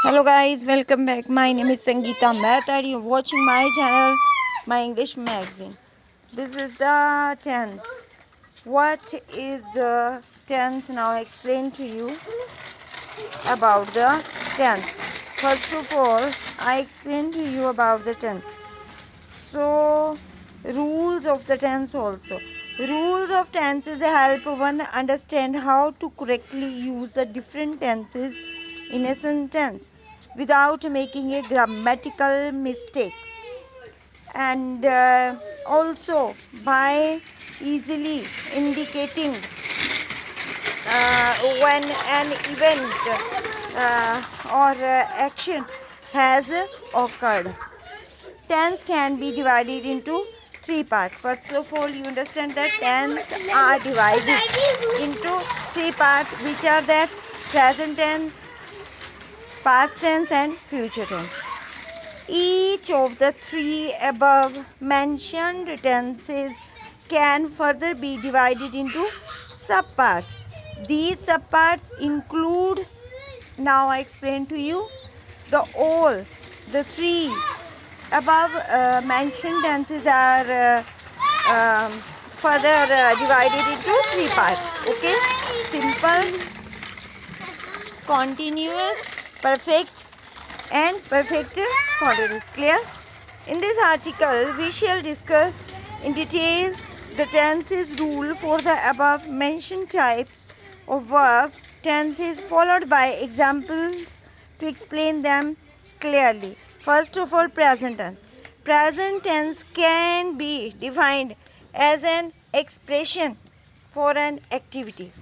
Hello guys, welcome back. My name is Sangeeta Mehta and you're watching my channel, My English Magazine. This is the tense. What is the tense? Now I explain to you about the tense. First of all, I explain to you about the tense. So, rules of the tense also. Rules of tenses help one understand how to correctly use the different tenses in a sentence without making a grammatical mistake, and also by easily indicating when an event or action has occurred. Tense can be divided into three parts. First of all, you understand that tense are divided into three parts, which are that present tense, past tense and future tense. Each of the three above mentioned tenses can further be divided into subparts. These subparts include, now I explain to you, the three above mentioned tenses are further divided into three parts. Okay, simple, continuous, perfect and perfect continuous. Clear? In this article we shall discuss in detail the tenses rule for the above mentioned types of verb tenses, followed by examples to explain them clearly. First of all, present tense. Present tense can be defined as an expression for an activity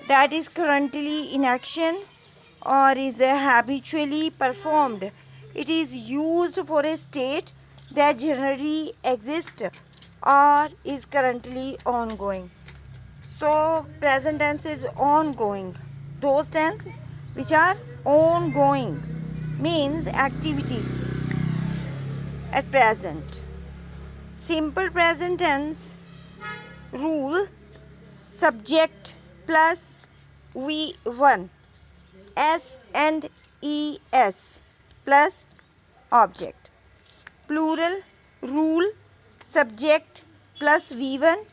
that is currently in action or is habitually performed. It is used for a state that generally exists or is currently ongoing. So, present tense is ongoing. Those tense which are ongoing means activity at present. Simple present tense rule: subject plus V1 S and ES plus object. Plural rule: subject plus V1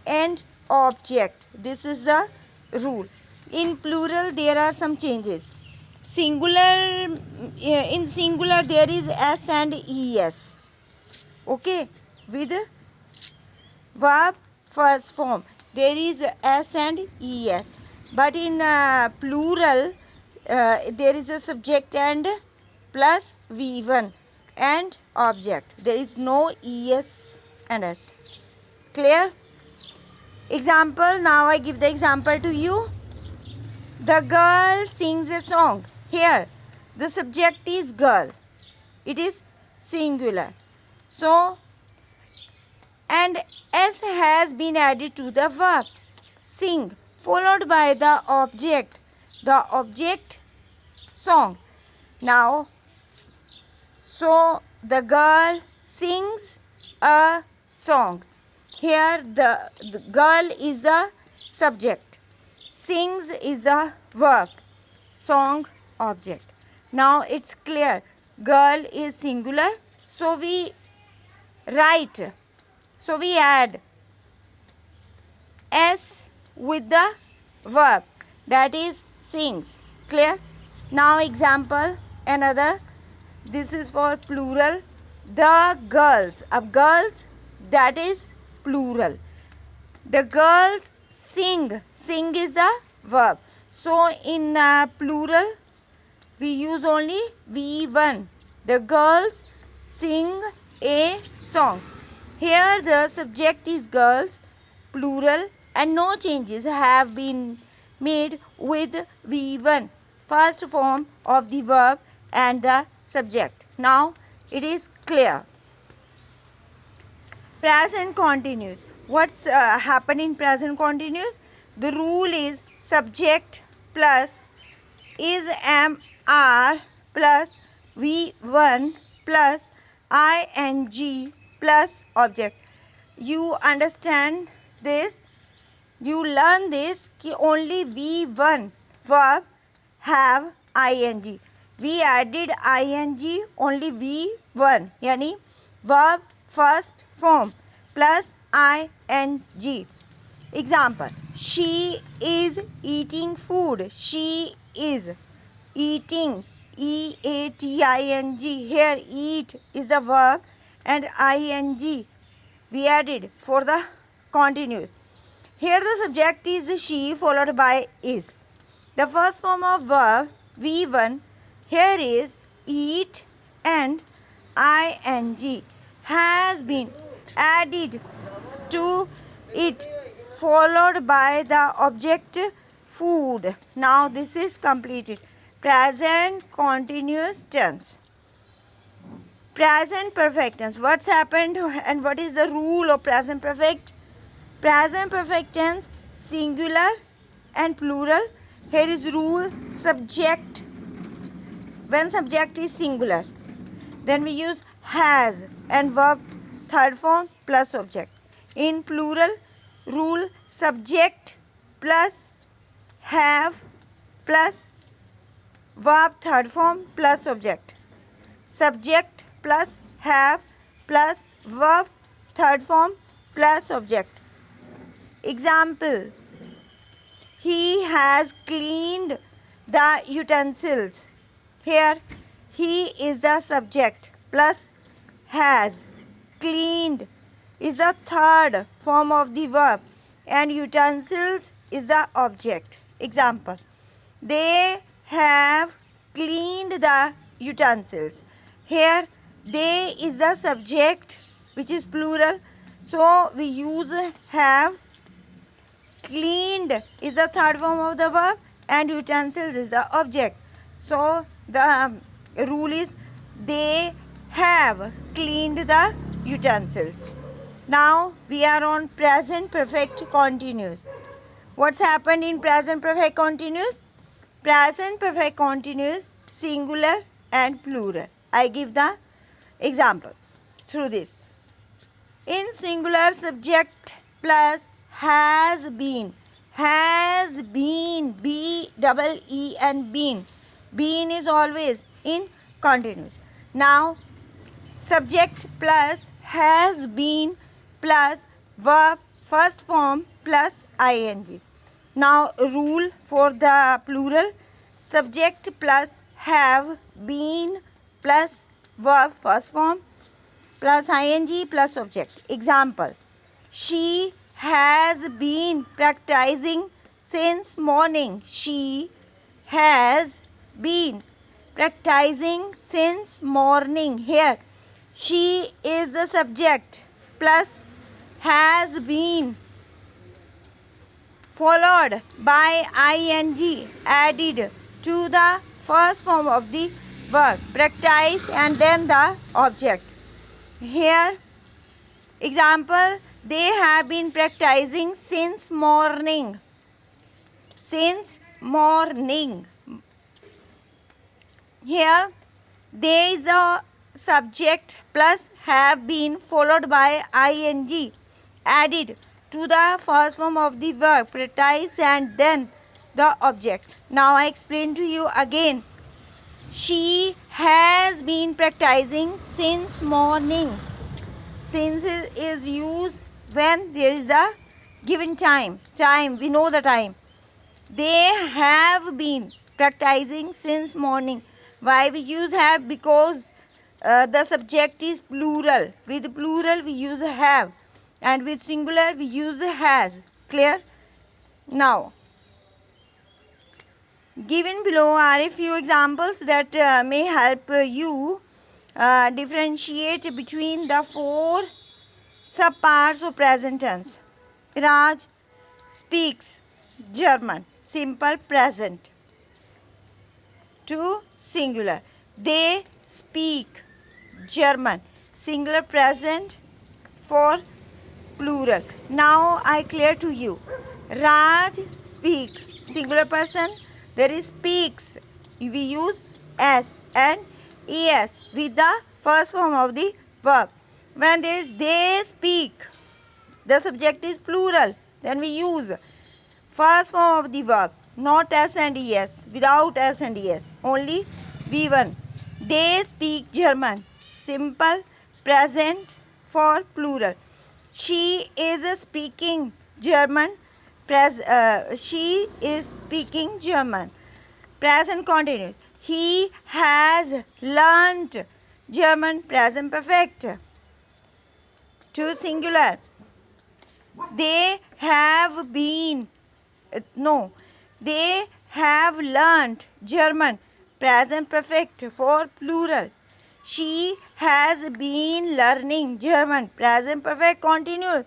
and object. This is the rule. In plural there are some changes. In singular there is S and ES. Okay, with verb first form there is S and ES, but in plural there is a subject and plus V1 and object. There is no ES and S. Clear? Example. Now I give the example to you. The girl sings a song. Here the subject is girl. It is singular. So, and S has been added to the verb sing, followed by the object song. Now, so the girl sings a song. Here the girl is the subject, sings is the verb, song object. Now it's clear, girl is singular, so we add S with the verb, that is sings. Clear? Now example another. This is for plural. The girls. Girls, that is plural. The girls sing. Sing is the verb. So in plural we use only V1. The girls sing a song. Here the subject is girls, plural, and no changes have been made with V1, first form of the verb and the subject. Now it is clear. Present continuous. What's happened in present continuous? The rule is subject plus is, am, are plus V1 plus ing plus object. You understand this? You learn this कि only V1 verb have ing. we added ing only V1, yani verb first form plus ing. Example, she is eating food. She is eating, eating. Here eat is the verb and ing we added for the continuous. Here the subject is she followed by is. The first form of verb V1 here is eat and ing has been added to it followed by the object food. Now this is completed. Present continuous tense. Present perfect tense. What's happened and what is the rule of present perfect? Present perfect tense, singular and plural. Here is rule subject. When subject is singular, then we use has and verb third form plus object. In plural, rule subject plus have plus verb third form plus object. Subject plus have plus verb third form plus object. Example, he has cleaned the utensils. Here he is the subject plus has. Cleaned is the third form of the verb and utensils is the object. Example, they have cleaned the utensils. Here they is the subject which is plural, so we use have. Cleaned is the third form of the verb and utensils is the object. So the rule is they have cleaned the utensils. Now we are on present perfect continuous. What's happened in present perfect continuous? Present perfect continuous, singular and plural. I give the example through this. In singular, subject plus has been, B-double-E-N, been is always in continuous. Now subject plus has been plus verb first form plus ing. Now rule for the plural, subject plus have been plus verb first form plus ing plus object. Example, she has been practicing since morning. She has been practicing since morning. Here she is the subject plus has been followed by ing added to the first form of the verb practice and then the object. Here example, they have been practicing since morning. Since morning. Here there is a subject plus have been followed by ing added to the first form of the verb practice and then the object. Now I explain to you again. She has been practicing since morning. Since is used when there is a given time. We know the time. They have been practicing since morning. Why we use have? Because the subject is plural. With plural we use have and with singular we use has. Clear? Now given below are a few examples that may help you differentiate between the four subparts of present tense. Raj speaks German, simple present. To singular. They speak German, singular present for plural. Now I clear to you. Raj speak, singular person. There is speaks. We use s and es with the first form of the verb. When there is they speak, the subject is plural. Then we use first form of the verb, not s and es, without s and es, only V1. They speak German. Simple present for plural. She is speaking German. She is speaking German. Present continuous. He has learnt German. Present perfect. To singular. They have been. No. They have learnt German. Present perfect for plural. She has been learning German. Present perfect continuous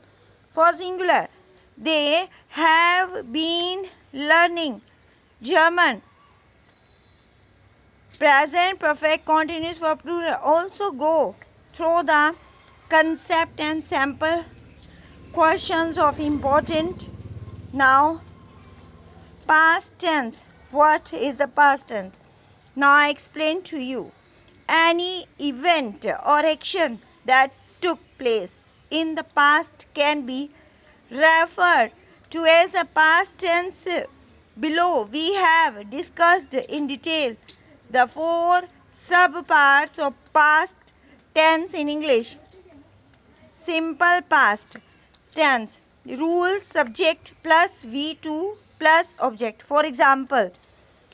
for singular. They have been learning German. Present perfect continuous for plural. Also go through the concept and sample questions of important. Now, past tense. What is the past tense? Now I explain to you. Any event or action that took place in the past can be referred to as a past tense. Below we have discussed in detail the 4 subparts of past tense in English. Simple past tense. Rule subject plus V2 plus object. For example,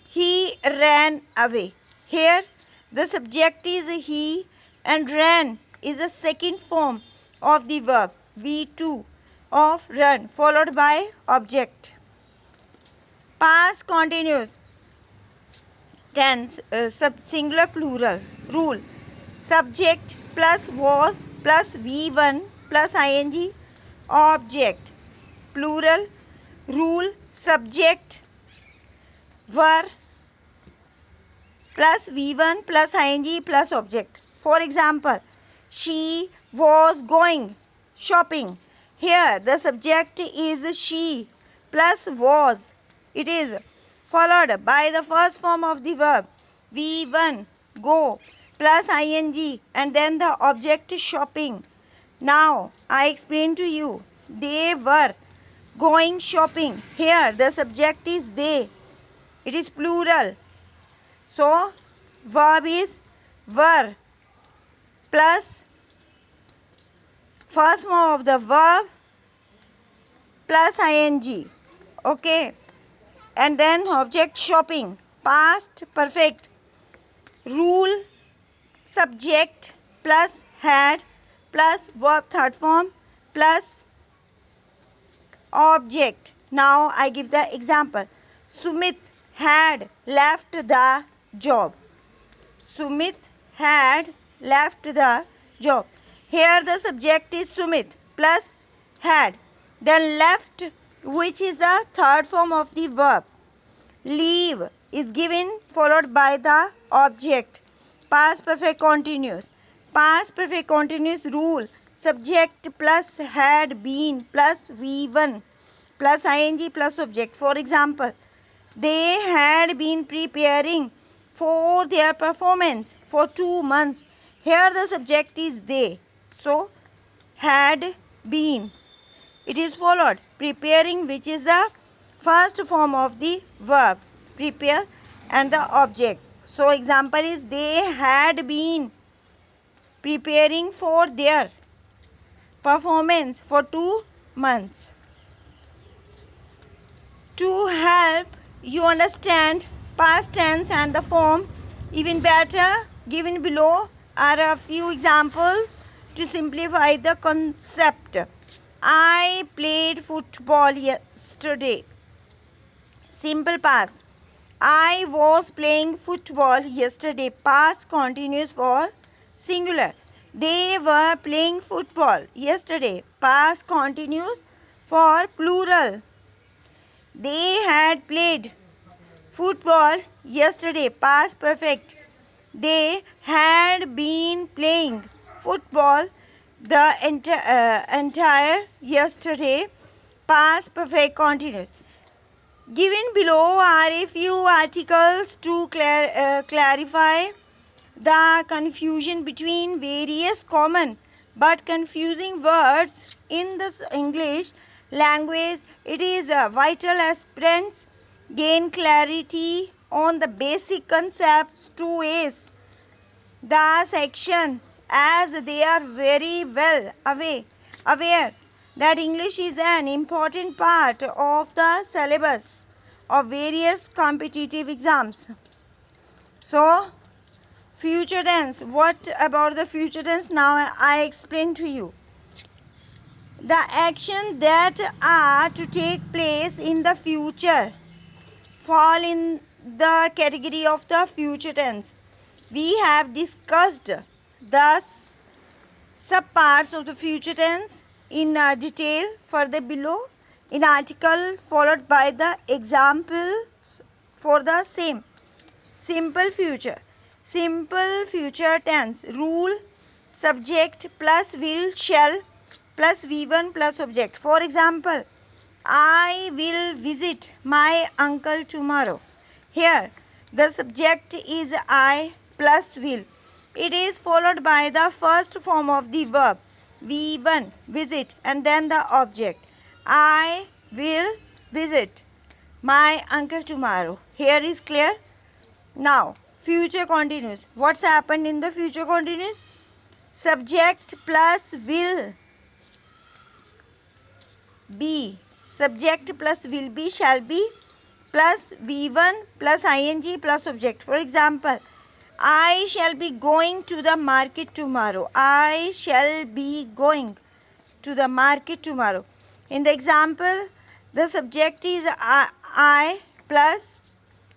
he ran away. Here the subject is he and ran is the second form of the verb V2 of run followed by object. Past continuous tense singular plural. Rule subject plus was plus V1 plus ing object. Plural. Rule subject were plus V1 plus ing plus object. For example, she was going shopping. Here the subject is she plus was. It is followed by the first form of the verb V1 go plus ing and then the object shopping. Now I explain to you. They were going shopping. Here the subject is they. It is plural. So verb is were plus first form of the verb plus ing. Okay. And then object shopping. Past perfect. Rule subject plus had plus verb third form plus object. Now I give the example. Sumit had left the job. Sumit had left the job. Here the subject is Sumit plus had. Then left, which is the third form of the verb. Leave is given followed by the object. Past perfect continuous. Past perfect continuous rule. Subject plus had been plus V1 plus ing plus object. For example, they had been preparing for their performance for 2 months. Here the subject is they. So, had been. It is followed. Preparing, which is the first form of the verb. Prepare and the object. So, example is they had been preparing for their performance for 2 months. To help you understand past tense and the form even better, given below are a few examples to simplify the concept. I played football yesterday. Simple past. I was playing football yesterday. Past continuous for singular. They were playing football yesterday. Past continuous for plural. They had played football yesterday. Past perfect. They had been playing football the entire yesterday. Past perfect continuous. Given below are a few articles to clarify the confusion between various common but confusing words in the English language. It is vital aspirants gain clarity on the basic concepts to ace the section, as they are very well aware that English is an important part of the syllabus of various competitive exams. So, future tense. What about the future tense? Now I explain to you. The actions that are to take place in the future fall in the category of the future tense. We have discussed the subparts of the future tense in detail further below in article, followed by the examples for the same. Simple future tense. Rule: subject plus will, shall plus V1 plus object. For example, I will visit my uncle tomorrow. Here, the subject is I plus will. It is followed by the first form of the verb, V1, visit, and then the object. I will visit my uncle tomorrow. Here is clear? Now, future continuous. What's happened in the future continuous? Subject plus will be. Subject plus will be, shall be, plus V1 plus ing plus object. For example, I shall be going to the market tomorrow. I shall be going to the market tomorrow. In the example, the subject is I plus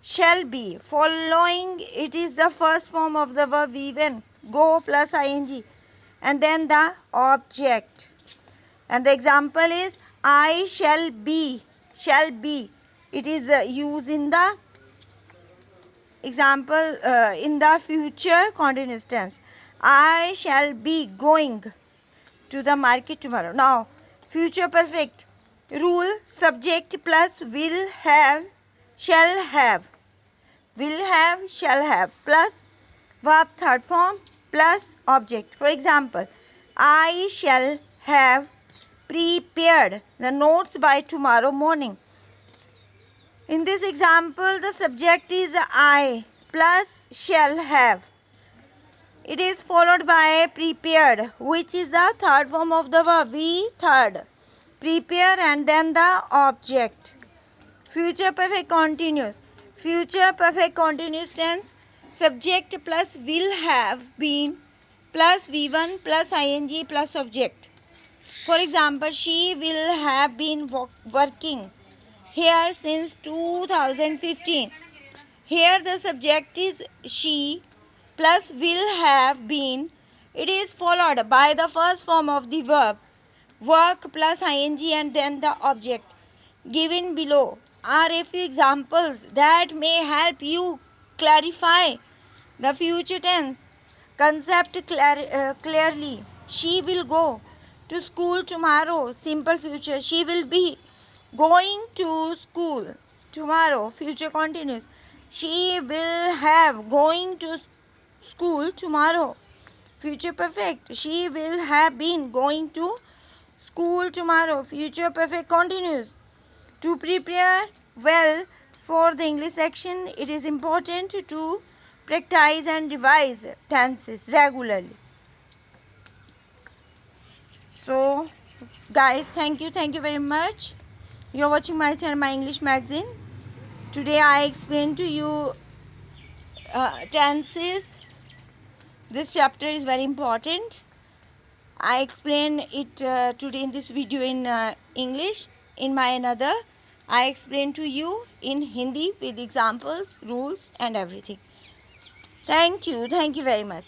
shall be. Following it is the first form of the verb V1, go plus ing, and then the object. And the example is I shall be. Shall be. It is used in the example in the future continuous tense. I shall be going to the market tomorrow. Now, future perfect. Rule: subject plus will have, shall have. Will have, shall have, plus verb third form plus object. For example, I shall have prepared the notes by tomorrow morning. In this example, the subject is I plus shall have. It is followed by prepared, which is the third form of the verb, V third. Prepare and then the object. Future perfect continuous. Future perfect continuous tense. Subject plus will have been plus V1 plus ing plus object. For example, she will have been working here since 2015. Here the subject is she plus will have been. It is followed by the first form of the verb, work plus ing and then the object. Given below are a few examples that may help you clarify the future tense concept clearly. She will go to school tomorrow. Simple future. She will be going to school tomorrow. Future continuous. She will have going to school tomorrow. Future perfect. She will have been going to school tomorrow. Future perfect continuous. To prepare well for the English section, it is important to practice and revise tenses regularly. So, guys, thank you very much. You are watching my channel, My English Magazine. Today I explained to you tenses. This chapter is very important. I explain it today in this video in English. In my another, I explain to you in Hindi with examples, rules and everything. Thank you very much.